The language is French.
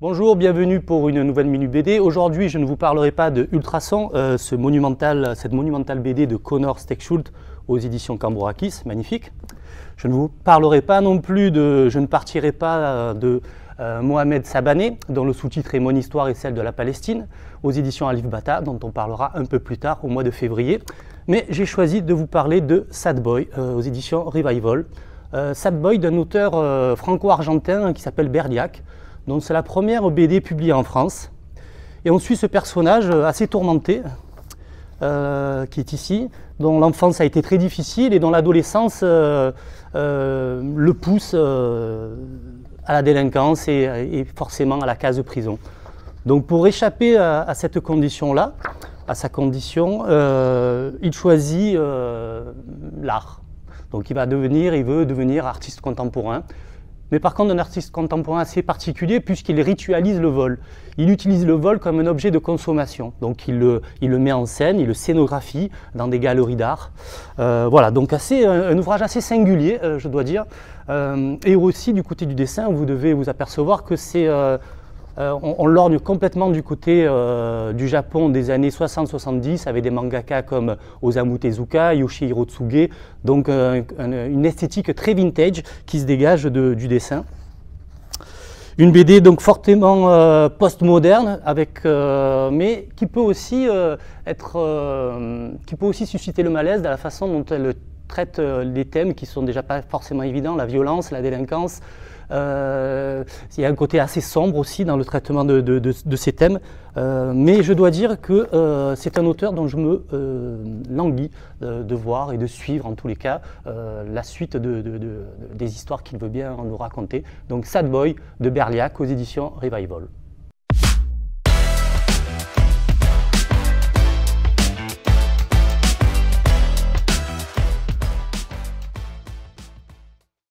Bonjour, bienvenue pour une nouvelle Minu BD. Aujourd'hui, je ne vous parlerai pas de Ultrason, cette monumentale BD de Connor Stechschult aux éditions Cambourakis, magnifique. Je ne vous parlerai pas non plus je ne partirai pas de Mohamed Sabané, dont le sous-titre est Mon histoire et celle de la Palestine, aux éditions Alif Bata, dont on parlera un peu plus tard, au mois de février. Mais j'ai choisi de vous parler de Sad Boy, aux éditions Revival. Sad Boy d'un auteur franco-argentin qui s'appelle Berliak. Donc c'est la première BD publiée en France. Et on suit ce personnage assez tourmenté, qui est ici, dont l'enfance a été très difficile et dont l'adolescence le pousse à la délinquance et forcément à la case de prison. Donc pour échapper à cette condition-là, à sa condition, il choisit l'art. Donc il veut devenir artiste contemporain. Mais par contre, un artiste contemporain assez particulier puisqu'il ritualise le vol. Il utilise le vol comme un objet de consommation. Donc il le met en scène, il le scénographie dans des galeries d'art. Voilà, donc un ouvrage assez singulier, je dois dire. Et aussi du côté du dessin, vous devez vous apercevoir que on lorgne complètement du côté du Japon des années 60-70 avec des mangaka comme Osamu Tezuka, Yoshihiro Tsuge, donc une esthétique très vintage qui se dégage du dessin. Une BD donc fortement post-moderne, mais qui peut aussi susciter le malaise de la façon dont elle traite les thèmes qui sont déjà pas forcément évidents, la violence, la délinquance. Il y a un côté assez sombre aussi dans le traitement de ces thèmes, mais je dois dire que c'est un auteur dont je me languis de voir et de suivre en tous les cas la suite des histoires qu'il veut bien nous raconter. Donc Sad Boy de Berliak aux éditions Revival.